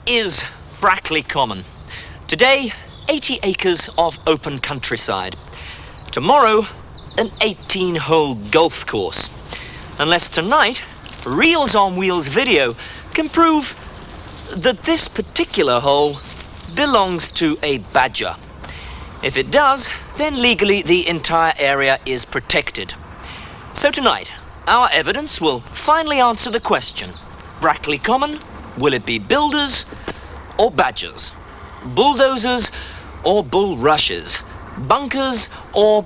is Brackley Common. Today, 80 acres of open countryside. Tomorrow, an 18-hole golf course. Unless tonight, Reels on Wheels video can prove that this particular hole belongs to a badger. If it does, then legally the entire area is protected. So tonight, our evidence will finally answer the question. Brackley Common, will it be builders or badgers? Bulldozers or bulrushes? Bunkers or...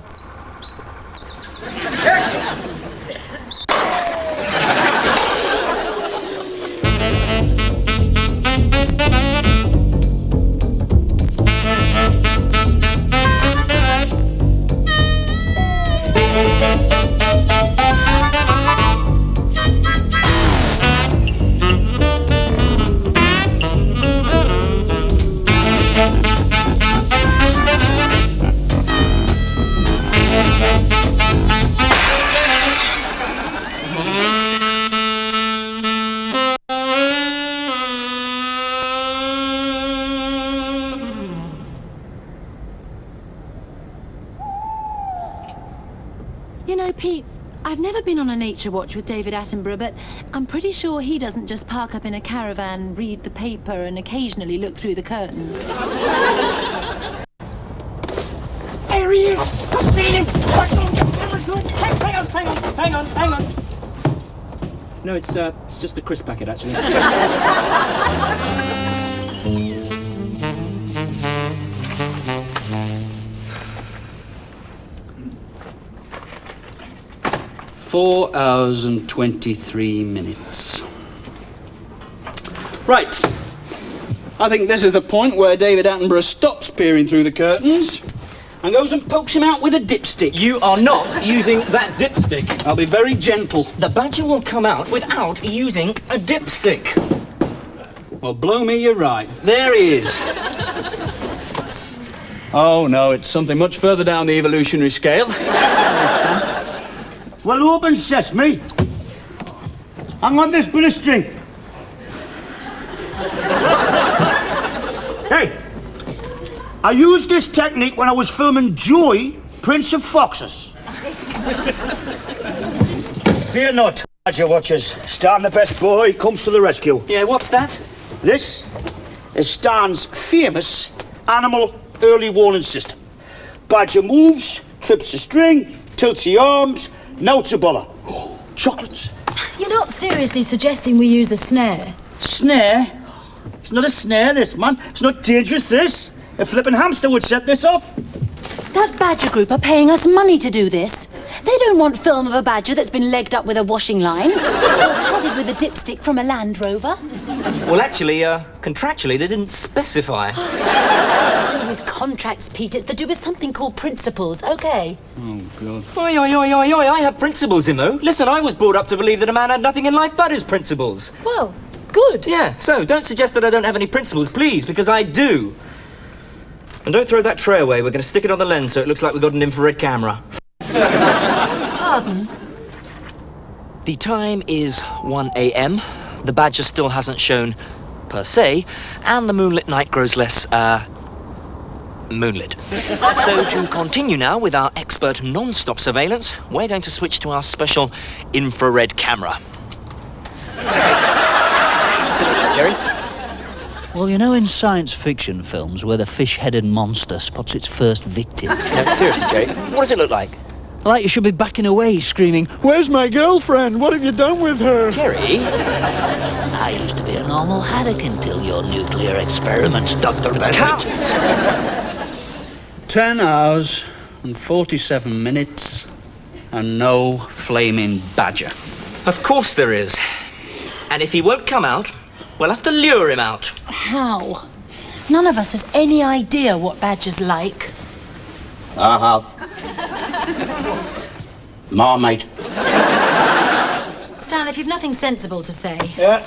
You know, Pete, I've never been on a nature watch with David Attenborough, but I'm pretty sure he doesn't just park up in a caravan, read the paper, and occasionally look through the curtains. There he is! I've seen him! Hang on. No, it's just a crisp packet, actually. Four hours and 23 minutes. Right. I think this is the point where David Attenborough stops peering through the curtains and goes and pokes him out with a dipstick. You are not using that dipstick. I'll be very gentle. The badger will come out without using a dipstick. Well, blow me, you're right. There he is. Oh, no, it's something much further down the evolutionary scale. Well, open sesame. Hang on this bit of string. Hey, I used this technique when I was filming Joey, Prince of Foxes. Fear not, badger watchers. Stan, the best boy, comes to the rescue. Yeah, what's that? This is Stan's famous animal early warning system. Badger moves, trips the string, tilts the arms. Now it's a bother. Chocolates. You're not seriously suggesting we use a snare? Snare? It's not a snare, this, man. It's not dangerous, this. A flippin' hamster would set this off. That badger group are paying us money to do this. They don't want film of a badger that's been legged up with a washing line or prodded with a dipstick from a Land Rover. Well, actually, contractually, they didn't specify. It's to do with contracts, Pete. It's to do with something called principles, OK? Oh, God. Oi, I have principles, Imo. Listen, I was brought up to believe that a man had nothing in life but his principles. Well, good. Yeah, so don't suggest that I don't have any principles, please, because I do. And don't throw that tray away. We're going to stick it on the lens so it looks like we've got an infrared camera. Pardon? The time is 1 a.m. The badger still hasn't shown, per se, and the moonlit night grows less, moonlit. So to continue now with our expert non-stop surveillance, we're going to switch to our special infrared camera. Jerry? Well, you know in science fiction films where the fish-headed monster spots its first victim? No, seriously, Jerry, what does it look like? Like you should be backing away, screaming, "Where's my girlfriend? What have you done with her?" Jerry? I used to be a normal haddock until your nuclear experiments, Dr. Bennett. 10 hours and 47 minutes and no flaming badger. Of course there is. And if he won't come out, we'll have to lure him out. How? None of us has any idea what badgers like. I have. Marmite. Stan, if you've nothing sensible to say...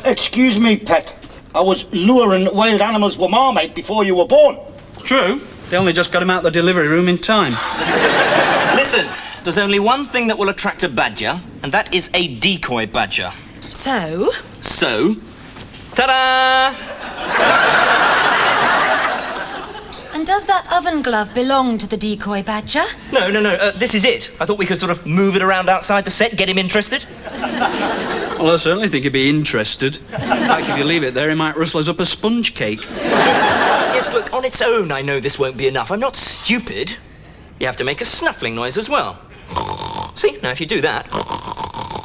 Excuse me, pet. I was luring wild animals with Marmite before you were born. True. They only just got him out the delivery room in time. Listen, there's only one thing that will attract a badger, and that is a decoy badger. So? So, ta-da! And does that oven glove belong to the decoy badger? No, this is it. I thought we could sort of move it around outside the set, get him interested. Well, I certainly think he'd be interested. In fact, if you leave it there, he might rustle us up a sponge cake. Yes, look, on its own, I know this won't be enough. I'm not stupid. You have to make a snuffling noise as well. See, now if you do that...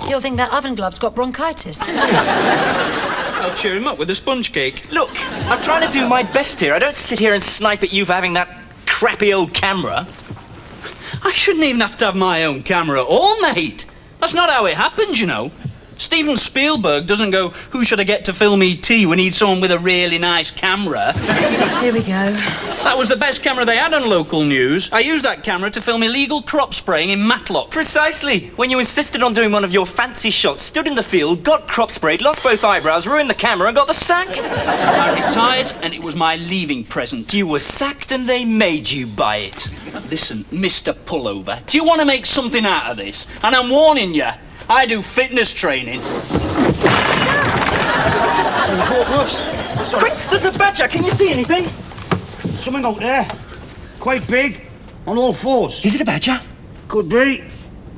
You'll think that oven glove's got bronchitis. I'll cheer him up with a sponge cake. Look, I'm trying to do my best here. I don't sit here and snipe at you for having that crappy old camera. I shouldn't even have to have my own camera at all, mate. That's not how it happens, you know. Steven Spielberg doesn't go, who should I get to film E.T. We need someone with a really nice camera. Here we go. That was the best camera they had on local news. I used that camera to film illegal crop spraying in Matlock. Precisely. When you insisted on doing one of your fancy shots, stood in the field, got crop sprayed, lost both eyebrows, ruined the camera and got the sack. I retired and it was my leaving present. You were sacked and they made you buy it. Listen, Mr. Pullover, do you want to make something out of this? And I'm warning you, I do fitness training. Quick, there's a badger. Can you see anything? Something out there. Quite big. On all fours. Is it a badger? Could be.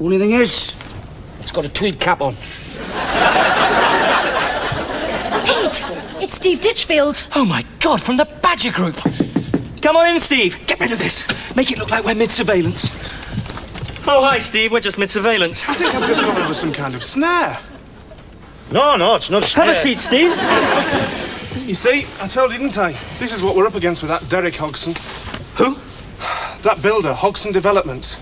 Only thing is, it's got a tweed cap on. Pete! It's Steve Ditchfield. Oh, my God, from the badger group. Come on in, Steve. Get rid of this. Make it look like we're mid-surveillance. Oh, hi, Steve. We're just mid-surveillance. I think I've just gone over some kind of snare. No, it's not a snare. Have a seat, Steve. You see, I told you, didn't I? This is what we're up against with that Derek Hodgson. Who? That builder, Hodgson Developments.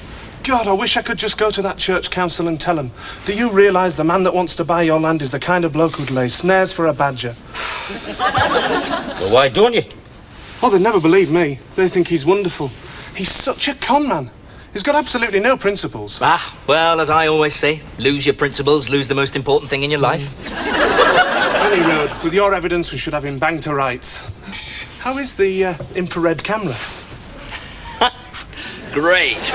God, I wish I could just go to that church council and tell him, do you realise the man that wants to buy your land is the kind of bloke who'd lay snares for a badger? Well, why don't you? Oh, they'd never believe me. They think he's wonderful. He's such a con man. He's got absolutely no principles. Ah, well, as I always say, lose your principles, lose the most important thing in your life. Any road, with your evidence, we should have him banged to rights. How is the infrared camera? Great.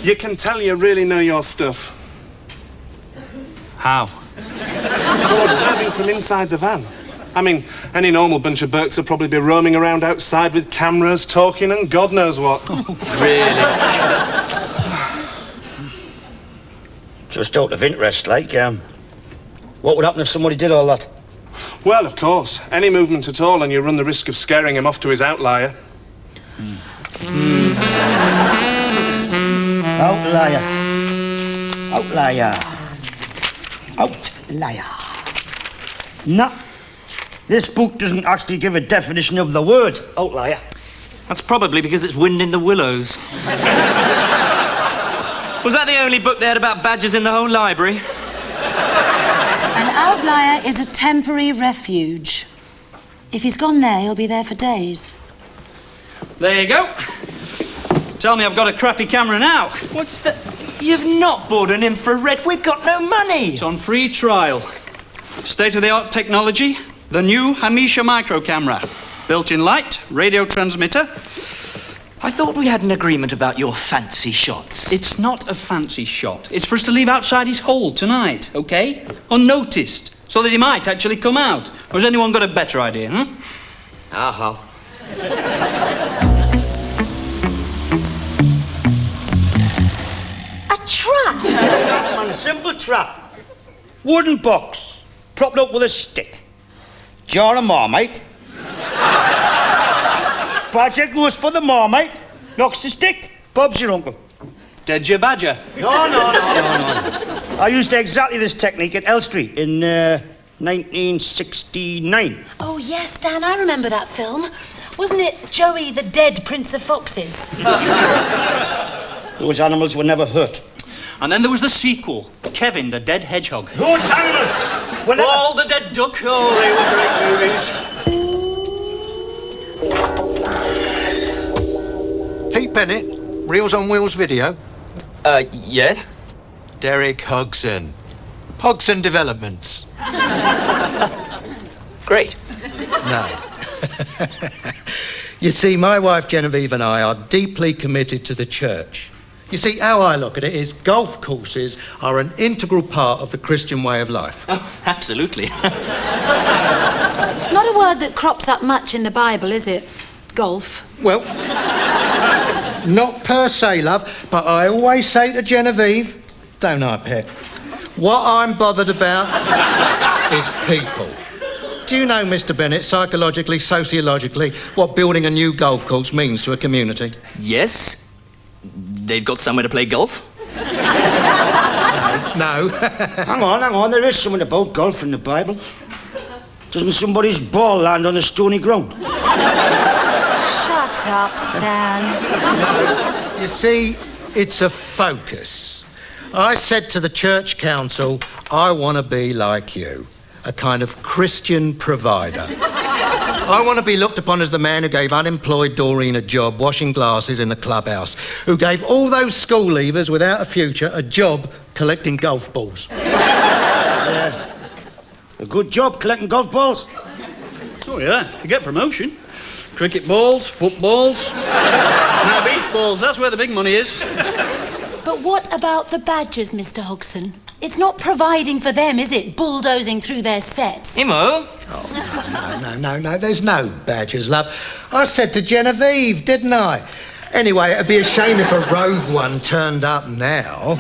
You can tell you really know your stuff. How? You're observing from inside the van. I mean, any normal bunch of Burks would probably be roaming around outside with cameras, talking and God knows what. Really? Just out of interest, like, what would happen if somebody did all that? Well, of course. Any movement at all and you run the risk of scaring him off to his outlier. Outlier. Outlier. Outlier. Nah. This book doesn't actually give a definition of the word outlier. That's probably because it's wind in the willows. Was that the only book they had about badgers in the whole library? An outlier is a temporary refuge. If he's gone there, he'll be there for days. There you go. Tell me I've got a crappy camera now. What's that? You've not bought an infrared. We've got no money. It's on free trial. State-of-the-art technology. The new Hamisha micro camera. Built-in light, radio transmitter. I thought we had an agreement about your fancy shots. It's not a fancy shot. It's for us to leave outside his hole tonight, OK? Unnoticed, so that he might actually come out. Or has anyone got a better idea, huh? I have. A trap! Man, a simple trap. Wooden box, propped up with a stick. Jar of Marmite. Badger goes for the Marmite, knocks the stick, Bob's your uncle. Dead your badger. No. I used exactly this technique at Elstree in 1969. Oh, yes, Dan, I remember that film. Wasn't it Joey the Dead Prince of Foxes? Those animals were never hurt. And then there was the sequel, Kevin the Dead Hedgehog. Those animals were never... All the Dead Duck. Oh, they were great movies. Pete Bennett, Reels on Wheels video. Yes? Derek Hodgson. Hodgson Developments. Great. No. You see, my wife Genevieve and I are deeply committed to the church. You see, how I look at it is golf courses are an integral part of the Christian way of life. Oh, absolutely. Not a word that crops up much in the Bible, is it? Golf. Well, not per se, love, but I always say to Genevieve, don't I, Pet? What I'm bothered about is people. Do you know, Mr. Bennett, psychologically, sociologically, what building a new golf course means to a community? Yes. They've got somewhere to play golf? No. Hang on. There is something about golf in the Bible. Doesn't somebody's ball land on the stony ground? Shut up, Stan. You see, it's a focus. I said to the church council, I want to be like you, a kind of Christian provider. I want to be looked upon as the man who gave unemployed Doreen a job washing glasses in the clubhouse, who gave all those school leavers without a future a job collecting golf balls. Yeah. A good job collecting golf balls. Oh, yeah, if you get promotion. Cricket balls, footballs. Now, beach balls, that's where the big money is. But what about the badgers, Mr. Hodgson? It's not providing for them, is it? Bulldozing through their sets. Imo? Oh, no, there's no badgers, love. I said to Genevieve, didn't I? Anyway, it'd be a shame if a rogue one turned up now.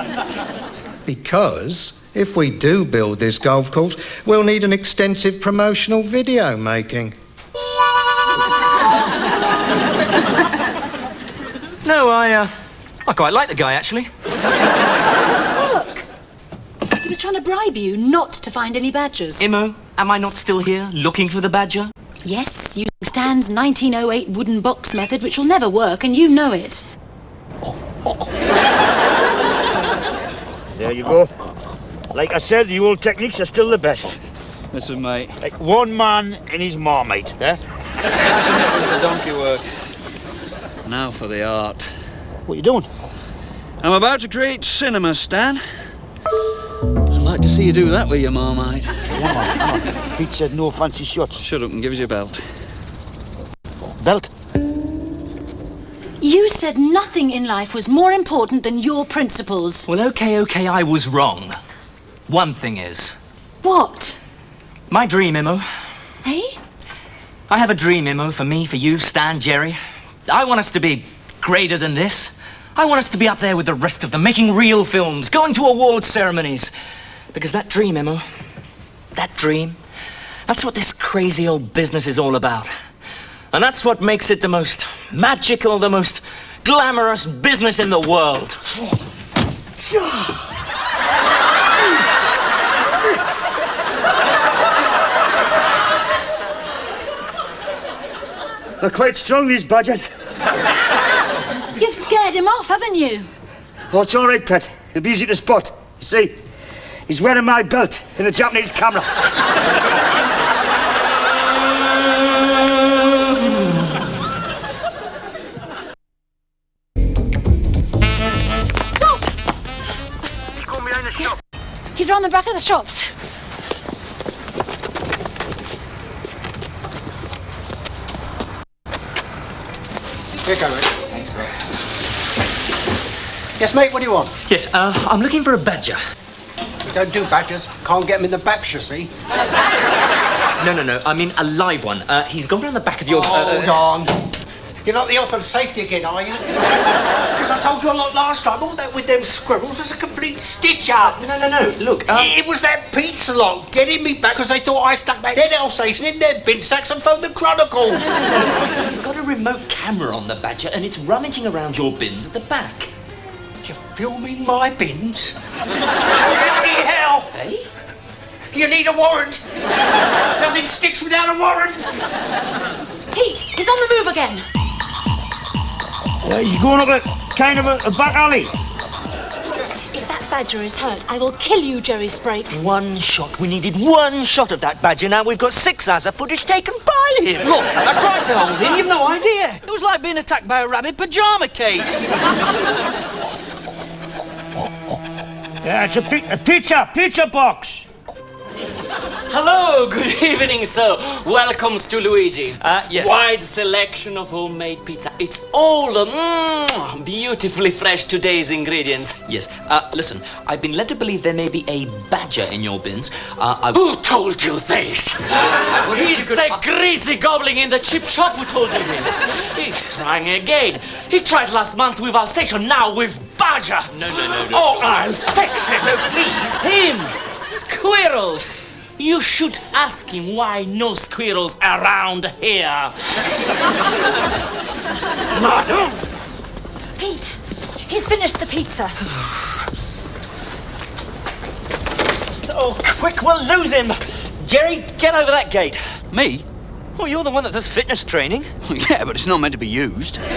Because if we do build this golf course, we'll need an extensive promotional video making. No, I quite like the guy, actually. Look! He was trying to bribe you not to find any badgers. Imo, am I not still here, looking for the badger? Yes, using Stan's 1908 wooden box method, which will never work, and you know it. There you go. Like I said, the old techniques are still the best. Listen, mate. Like one man and his marmite, eh? The donkey work. Now for the art. What are you doing? I'm about to create cinema, Stan. I'd like to see you do that with your marmite. Come on. Pete said no fancy shots. Shut up and give us your belt. Belt? You said nothing in life was more important than your principles. Well, okay, I was wrong. One thing is... What? My dream, Imo. Eh? I have a dream, Imo, for me, for you, Stan, Jerry. I want us to be greater than this. I want us to be up there with the rest of them, making real films, going to awards ceremonies. Because that dream, Imo, that dream, that's what this crazy old business is all about. And that's what makes it the most magical, the most glamorous business in the world. They're quite strong, these badgers. You've scared him off, haven't you? Oh, it's all right, Pet. He'll be easy to spot. You see, he's wearing my belt in a Japanese camera. Stop! He's going behind the shop. He's round the back of the shops. Here you go, Rick. Thanks, sir. Yes, mate, what do you want? Yes, I'm looking for a badger. We don't do badgers. Can't get them in the baps, you see. No, I mean a live one. He's gone round the back of your... Hold on. You're not the author of safety again, are you? Because I told you a lot last time. All that with them squirrels was a complete stitch-up. No. Look, It was that pizza lot getting me back because they thought I stuck that dead Alsatian in their bin sacks and phoned the Chronicle. You've got a remote camera on the badger and it's rummaging around your bins at the back. You're filming my bins? Bloody hell! Eh? You need a warrant. Nothing sticks without a warrant. He's on the move again. He's going up a kind of a back alley. If that badger is hurt, I will kill you, Jerry Sprake. One shot. We needed one shot of that badger. Now we've got 6 hours of footage taken by him. Look, I tried to hold him. You've no idea. It was like being attacked by a rabid pyjama case. Yeah, it's a pizza box. Hello, good evening, sir. Welcomes to Luigi. Yes. Wide selection of homemade pizza. It's all beautifully fresh today's ingredients. Yes. Listen, I've been led to believe there may be a badger in your bins. Who told you this? He's the greasy goblin in the chip shop who told me this. He's trying again. He tried last month with Alsatian, now with badger. No. Oh, I'll fix him. No, please. Him. Squirrels. You should ask him why no squirrels around here. Madam. Pete, he's finished the pizza. Oh, quick, we'll lose him. Jerry, get over that gate. Me? Well, you're the one that does fitness training. Yeah, but it's not meant to be used. We'll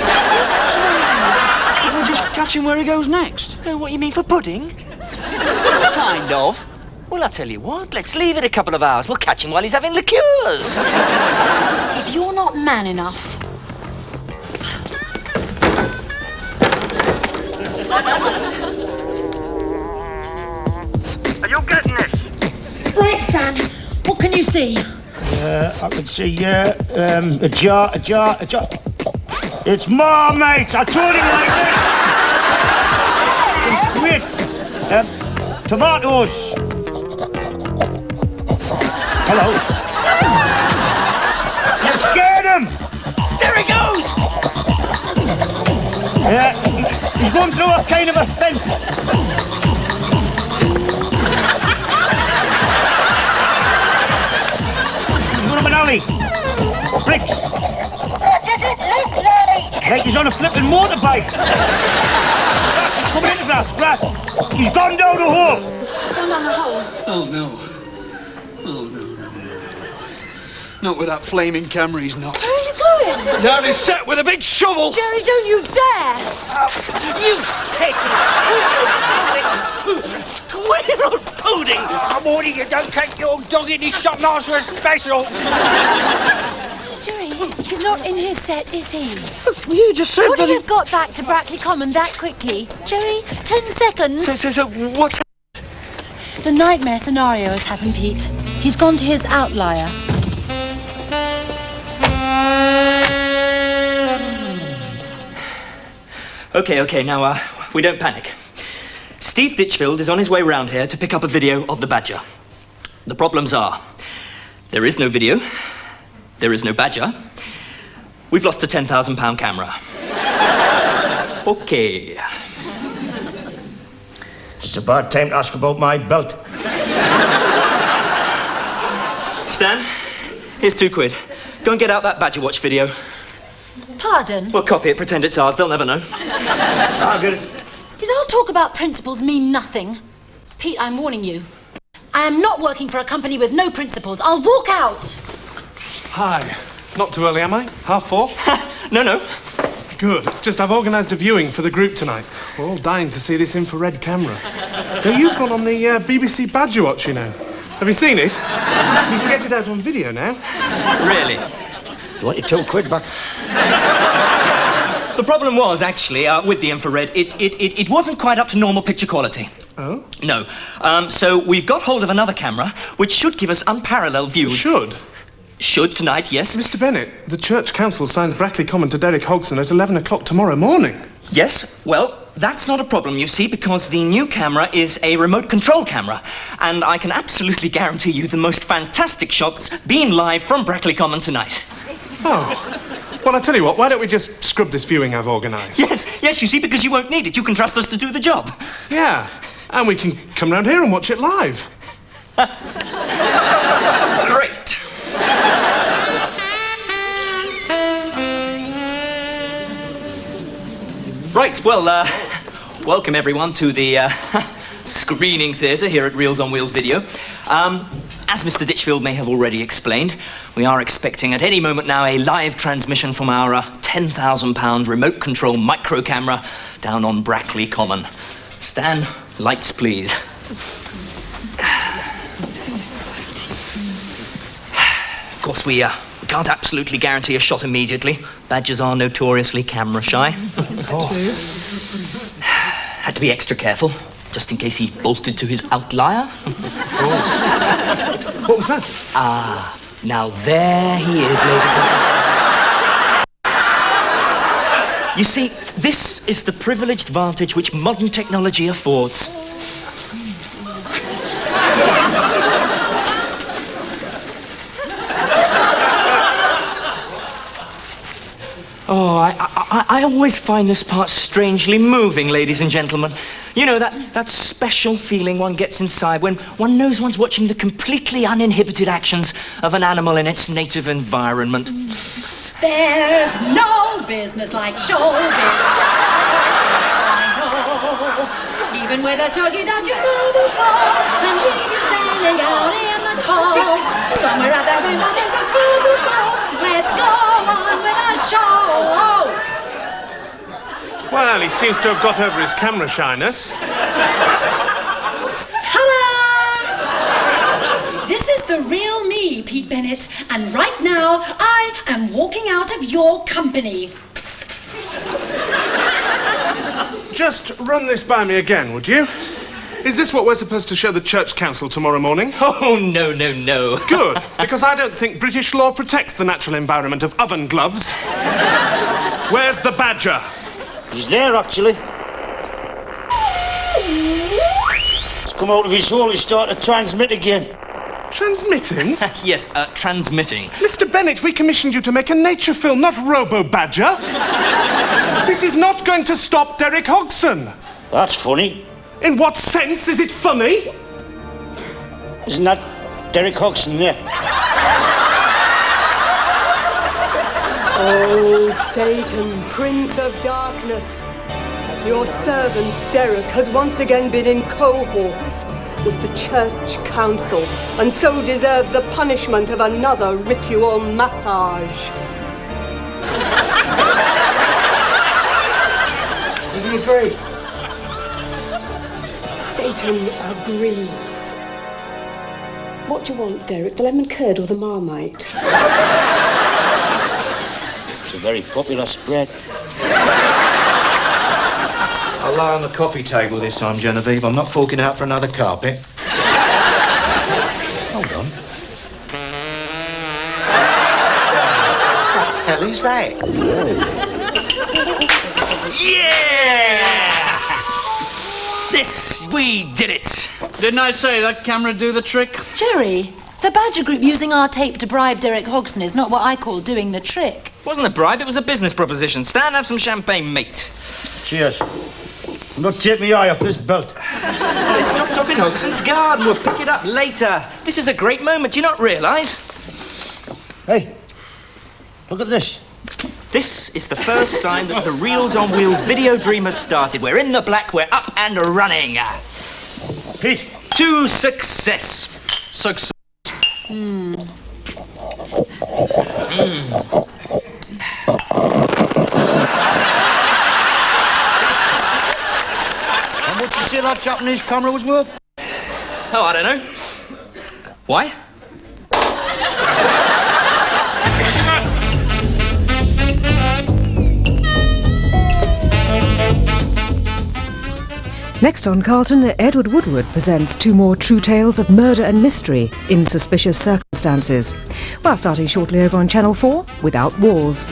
just catch him where he goes next. What you mean for pudding? Kind of. Well, I'll tell you what, let's leave it a couple of hours. We'll catch him while he's having liqueurs. If you're not man enough... Are you getting this? Right, Stan. What can you see? I can see, a jar. It's more, mate. I told you like this. Some grits. Tomatoes. Hello. You scared him. There he goes! He's going through a kind of a fence. He's going up an alley. Bricks. Like he's on a flipping motorbike. He's coming into grass. He's gone down the hole. Stand on the hole. Oh, no. Not with that flaming camera, he's not. Where are you going? Down his set with a big shovel. Jerry, don't you dare! You sticky squirrel pudding! I'm warning you, don't take your dog in his shop master special. Jerry, he's not in his set, is he? You just said Could that he have got back to Brackley Common that quickly? Jerry, 10 seconds. So, what's... The nightmare scenario has happened, Pete. He's gone to his outlier. Okay, now, we don't panic. Steve Ditchfield is on his way round here to pick up a video of the badger. The problems are, there is no video, there is no badger, we've lost a £10,000 camera. Okay. It's a bad time to ask about my belt. Stan, here's £2. Go and get out that Badger Watch video. Pardon? We'll copy it, pretend it's ours, they'll never know. I'll get it. Did our talk about principles mean nothing? Pete, I'm warning you. I am not working for a company with no principles. I'll walk out. Hi. Not too early, am I? 4:30? No. Good. It's just I've organised a viewing for the group tonight. We're all dying to see this infrared camera. They used one on the BBC Badger Watch, you know. Have you seen it? You can get it out on video now. Really? You want your £2 back? The problem was, actually, with the infrared, it wasn't quite up to normal picture quality. Oh? No. So we've got hold of another camera, which should give us unparalleled views. Should? Should tonight, yes. Mr. Bennett, the Church Council signs Brackley Common to Derek Hodgson at 11 o'clock tomorrow morning. Yes, well, that's not a problem, you see, because the new camera is a remote control camera, and I can absolutely guarantee you the most fantastic shots being live from Brackley Common tonight. Oh. Well, I tell you what, why don't we just scrub this viewing I've organised? Yes, you see, because you won't need it. You can trust us to do the job. Yeah, and we can come round here and watch it live. Great. Right, well, welcome everyone to the screening theatre here at Reels on Wheels Video. As Mr. Ditchfield may have already explained, we are expecting at any moment now a live transmission from our £10,000 remote control micro camera down on Brackley Common. Stan, lights please. Of course, we can't absolutely guarantee a shot immediately. Badgers are notoriously camera shy. Of course. Had to be extra careful. just in case he bolted to his outlier. What was that? Ah, now there he is, ladies and gentlemen. You see, this is the privileged vantage which modern technology affords. Oh, I always find this part strangely moving, ladies and gentlemen. You know, that special feeling one gets inside when one knows one's watching the completely uninhibited actions of an animal in its native environment. There's no business like show business. I know. Even with a turkey that you know before, and leave you standing out in the cold. Somewhere out there, there's a crew before. Let's go on with a show. Well, he seems to have got over his camera shyness. Ta-da! This is the real me, Pete Bennett, and right now I am walking out of your company. Just run this by me again, would you? Is this what we're supposed to show the church council tomorrow morning? Oh, no, no, no. Good, because I don't think British law protects the natural environment of oven gloves. Where's the badger? He's there, actually. He's come out of his hole. He's started to transmit again. Transmitting? Yes, transmitting. Mr. Bennett, we commissioned you to make a nature film, not Robo-Badger. This is not going to stop Derek Hodgson. That's funny. In what sense is it funny? Isn't that Derek Hodgson there? Oh, Satan, Prince of Darkness, your servant Derek has once again been in cohorts with the church council and so deserves the punishment of another ritual massage. Does he agree? Satan agrees. What do you want, Derek, the lemon curd or the Marmite? It's a very popular spread. I'll lie on the coffee table this time, Genevieve. I'm not forking out for another carpet. Hold on. What the hell is that? Yeah! This, we did it. Didn't I say that camera do the trick? Jerry, the Badger Group using our tape to bribe Derek Hodgson is not what I call doing the trick. It wasn't a bribe, it was a business proposition. Stan, have some champagne, mate. Cheers. I'm not taking my eye off this belt. Well, it's dropped off in Hodgson's garden. We'll pick it up later. This is a great moment. Do you not realise? Hey, look at this. This is the first sign that the Reels on Wheels video dream has started. We're in the black, we're up and running. Pete. To success. Success. How much you say that Japanese camera was worth? Oh, I don't know. Why? Next on Carlton, Edward Woodward presents two more true tales of murder and mystery in suspicious circumstances. Well, starting shortly over on Channel 4, Without Walls.